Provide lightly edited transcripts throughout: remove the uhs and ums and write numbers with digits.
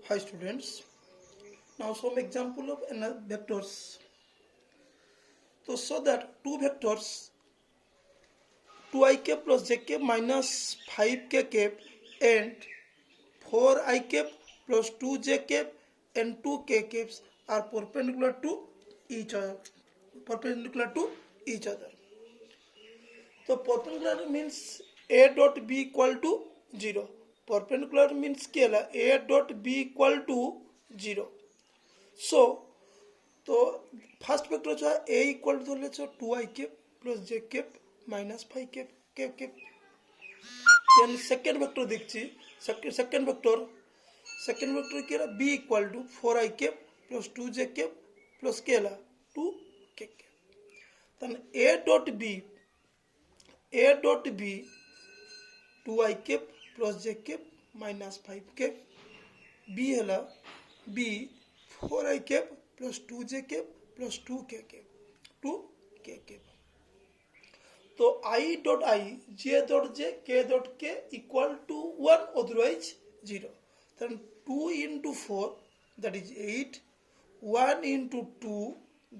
Hi students. Now some example of another vectors. So show that two vectors 2ik plus jk minus 5k and 4ik plus 2j and 2k are perpendicular to each other. Perpendicular to each other. So perpendicular means a dot b equal to 0. Perpendicular means scalar a dot b equal to 0. So तो first vector जो है A equal to ले 2ik plus J cap minus 5k cap cap then second vector देखছি second vector के B equal to 4ik plus 2jk plus के ला 2k then A dot B 2ik plus jk minus 5k B है B 4ik plus 2jk plus 2k तो I dot I j dot j k dot k equal to 1 otherwise 0 then 2 into 4 that is 8 1 into 2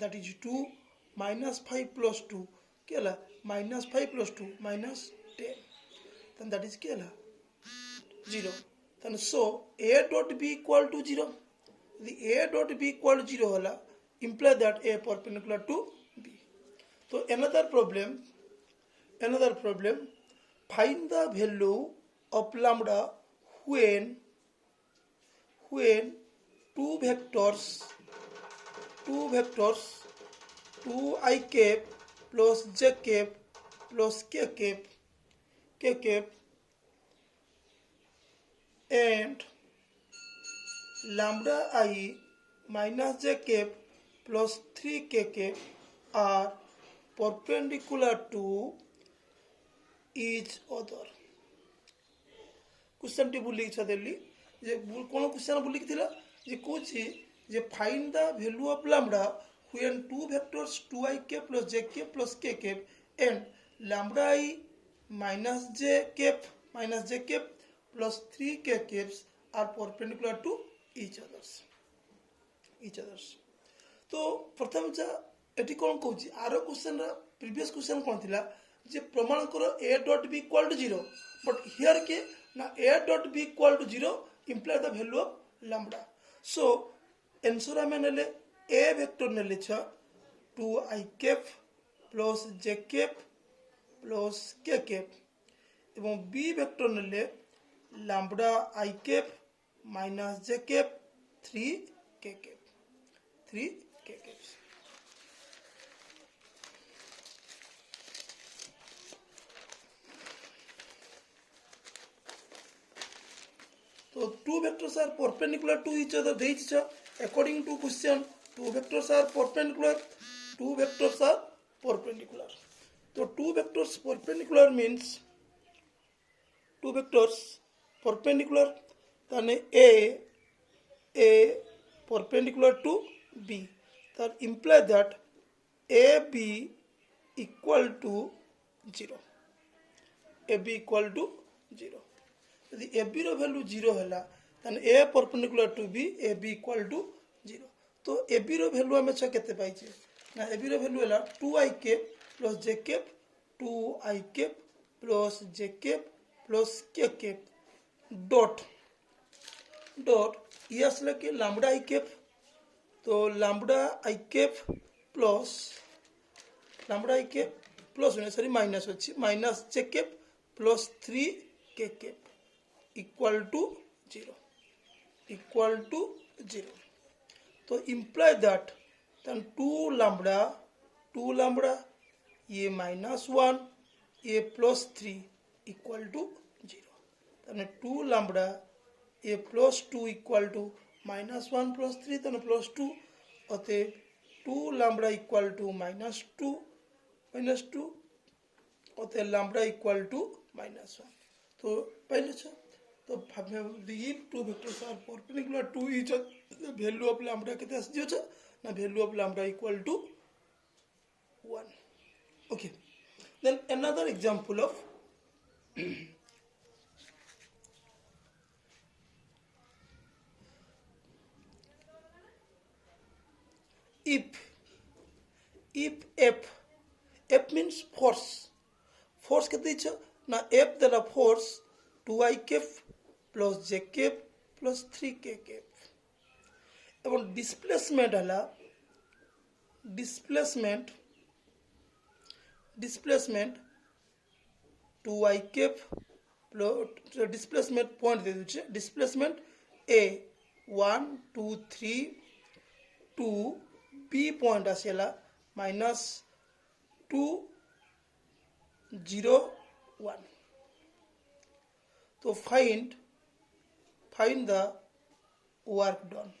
that is 2 minus 5 plus 2 क्या minus 5 plus 2 minus 10 then that is क्या 0 then so a dot b equal to 0 the a dot b equal to 0 होला imply that a perpendicular to b. So another problem find the value of lambda when two vectors 2i plus j plus k and lambda I minus j plus 3k are perpendicular to each other. Question टी बुली इच्छा देली जे कोन question बुली किथिला जे कोची जे find the value of lambda when two vectors 2ik plus jk plus k and lambda I minus j plus 3k are perpendicular to each others. तो प्रथम एटी कौन कौन आर क्वेश्चन प्रीवियस क्वेश्चन कौन थिला जे प्रमाण करो a dot b equal to 0 but here के ना a dot b equal to 0 imply the value of lambda so answer हमें नेले a वेक्टर नेले छ 2i plus j plus k एवं b वेक्टर नेले lambda i minus j 3k So two vectors are perpendicular to each other. According to question, two vectors are perpendicular. So two vectors perpendicular means two vectors perpendicular. Then A perpendicular to B. That imply that AB equal to 0. AB equal to 0. The AB row value 0 है then A perpendicular to B, AB equal to 0. तो AB row value हमें अच्छा कितने पाई चे ना AB row value है 2ik plus j 2ik plus j plus k dot ये असले के लैम्बडा I तो lambda I plus sorry minus अच्छी minus j plus 3k equal to 0 तो इम्प्लाई दैट then 2 लैम्बडा ये माइनस 1 ये plus 3 equal to 0 then 2 lambda ए plus 2 equal to minus 1 plus 3 then plus 2 अते 2 लैम्बडा इक्वल टू माइनस 2 अते lambda equal to minus 1 तो पहले तो if two vectors are perpendicular to each other the value of lambda कितना आसी जो ना value of lambda equal to 1. Okay, then another example of if f means force के दीच ना f देला force 2i cap plus j cap plus 3k cap एवं displacement हला displacement 2i cap plus displacement point they दीचे displacement a 1 2 3 2 b point आसेला minus 2 0 1 तो find the work done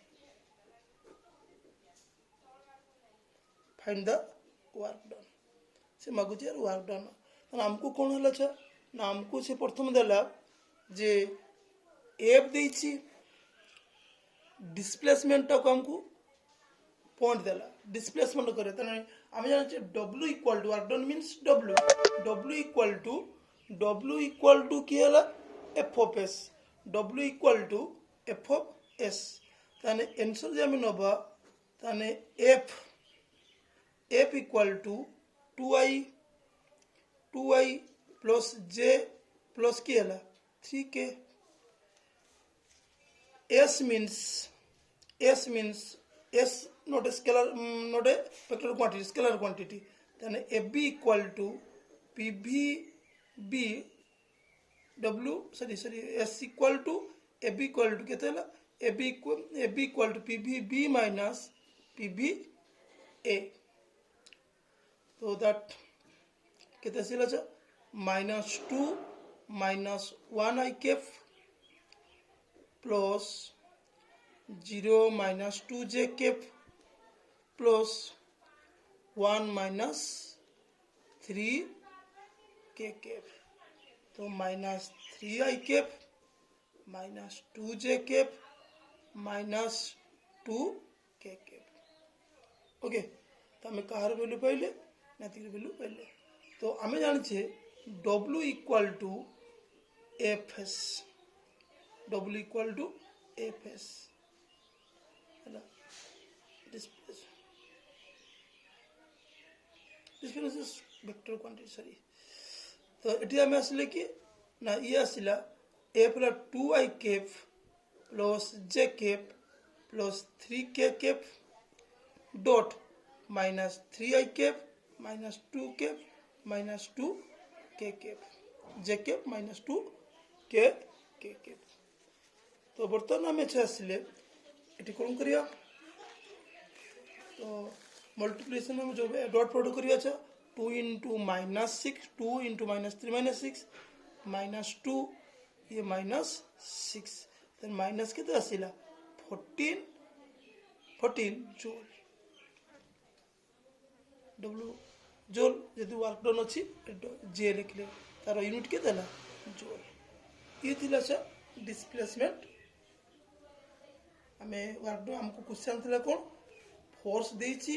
से मागुच यार work done आमको कौन है ना आमको से प्रथम देला जे एफ देछि डिस्प्लेसमेंट को हमको पॉइंट देला डिस्प्लेसमेंट करे तने आमे जाने w equal to work done means w equal to की हला f of s w equal to f of s तने आंसर जे हम नबा तने f equal to 2i plus j plus की हला 3k s means not a scalar not a vector quantity scalar quantity then ab equal to pb w s equal to ab equal to कितना हला ab equal to pb minus pba so that कितना सिला चा -2 -1 i cap plus 0 -2 j cap plus 1 -3 k cap तो -3 i cap -2 j cap -2 k cap okay तो हमें कहार value पाइले नाती वैल्यू पाइले तो आमे जाने w equal to fs w equal to fs this vector quantity sorry तो एटी आमे आसले कि ना ये आसिला a plus 2i cap plus j cap plus 3k cap dot minus 3i cap minus 2 cap minus 2 k cap j cap minus 2 k cap तो बर्तमान आम आसले ये कौन करिया तो मल्टीप्लिकेशन में जो डॉट प्रोडक्ट करिया 2 into -6 2 into -3 -6 -2 ये -6 then माइनस के आसला 14 जूल w जोल यदि वर्क डन अच्छी जे लिखले तार यूनिट के देला जोल ये थिला छ डिस्प्लेसमेंट हमें वर्क डन हमको क्वेश्चन थिला कोन फोर्स देछि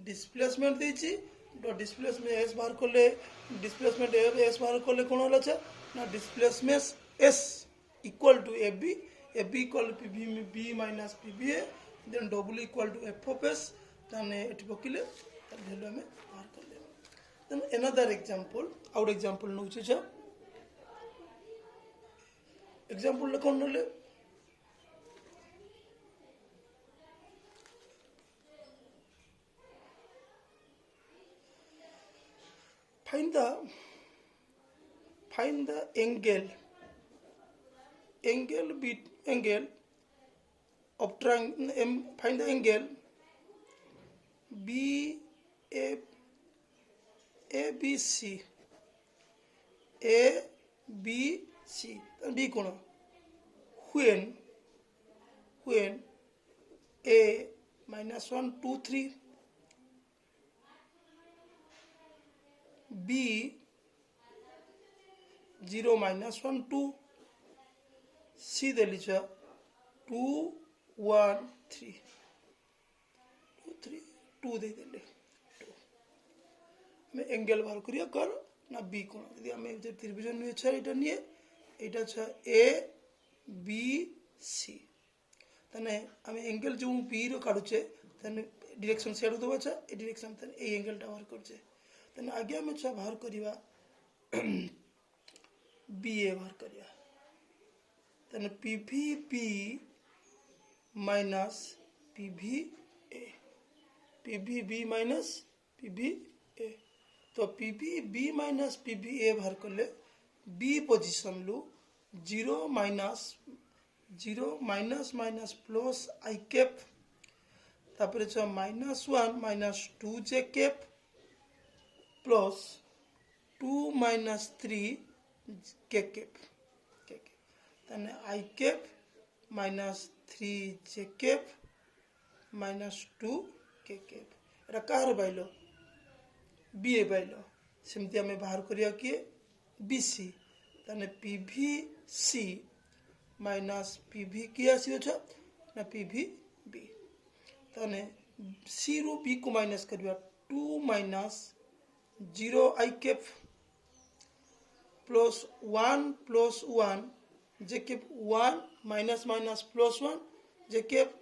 डिस्प्लेसमेंट देछि तो डिस्प्लेसमेंट एस बाहर करले डिस्प्लेसमेंट एस बाहर करले कोन होला छ ना displacement S equal to ab equal to pb minus pba then w equal to f of s तने एठी बकिले तार वैल्यू हमें बाहर कर Then another example, our example no chicha. Example le kon le. Find the angle of triangle. Find the angle ABC D कोण when a -1 2 3 b 0 -1 2 c देली 2 1 3 2 दे देले angle बाहर करिया कर ना बी कोण यदि हमें त्रिभुज निये छ एटा निये एटा छ ए बी सी तने हमें एंगल जो बी रो काढुचे तने डायरेक्शन सेड दो अच्छा ए डायरेक्शन तने ए एंगल टा बाहर करछे तने आगे हम अच्छा बाहर करिवा बीए बाहर करिया तने PVB minus PVA PVB minus PVA तो पीवीबी माइनस पीवीए बाहर करले बी पोजीशन लू 0 माइनस माइनस प्लस आई कैप तापर छ -1 -2 जे कैप प्लस 2 -3 के कैप तने आई कैप -3 जे कैप -2 के कैप एटा कार बाइलो बीए बाइलो सेमती हमें बाहर करिया किए बीसी तने पीवीसी माइनस पीवी की आसी अच्छा ना पीवीबी तने सी रु बी को माइनस करिया 2 minus 0 i cap plus 1 j cap 1 minus minus plus 1 j cap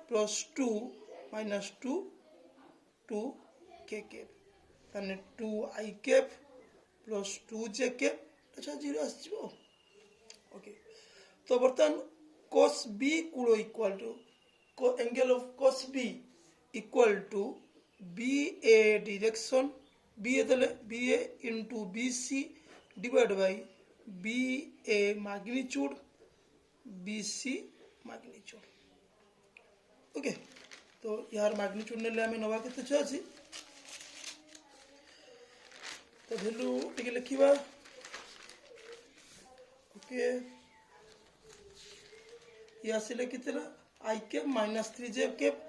plus 2 minus 2 k cap तने 2 i cap plus 2 j cap अच्छा 0 आसो ओके तो बर्तमान cos b कूड़ो equal to angle of cos b equal to BA direction BA दले BA into BC divided by BA magnitude BC magnitude okay तो यार magnitude ने ले हमें नवा के तो अच्छी तो भेलू टिके लिखिबा ओके या से कितना आई कैप -3 जे कैप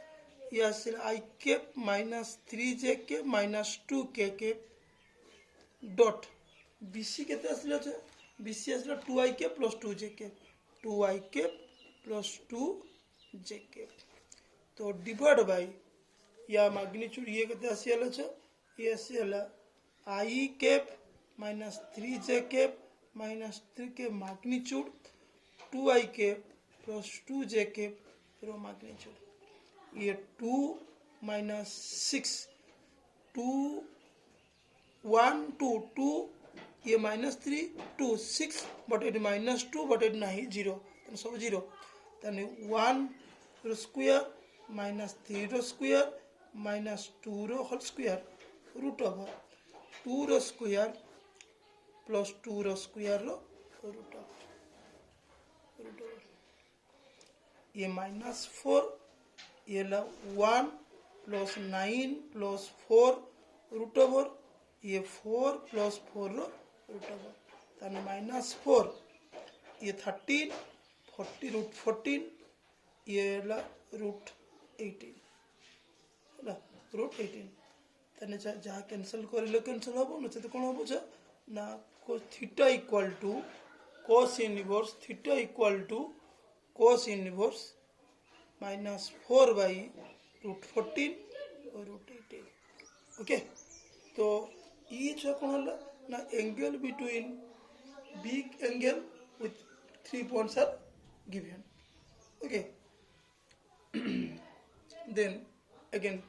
या से आई कैप -3 जे cap -2 k cap dot BC केते आसले छ बीसी आसले 2 i cap plus 2 j cap 2 i cap plus 2 j cap तो डिवाइड बाय या मैग्नीट्यूड ये केते आसीला छ ये आसीला आई कैप -3 जे कैप -3 के magnitude 2 i cap plus 2 j cap फिर मैग्नीट्यूड ये 2 -6 2 1 2 2 ये -3 2 6 बट इट -2 बट इट नहीं 0 सब 0 तने 1 स्क्वायर -3 रो स्क्वायर -2 रो होल स्क्वायर रूट ओवर 2 रो स्क्वायर प्लस 2 रो स्क्वायर रो रूट ओवर ये -4 ये ला 1 प्लस 9 प्लस 4 रूट ओवर ये 4 प्लस 4 रो रूट ओवर ताने -4 ये 13 40 रूट 14 ये ला रूट 18 है रूट 18 ताने जहाँ कैंसल कर कैंसल हम ना तो कौन हम ना theta equal to cos inverse theta equal to cos inverse -4 by root 14 और रूट 18 ओके तो ये जो कौन है ना angle between big angle with 3 points are given okay then again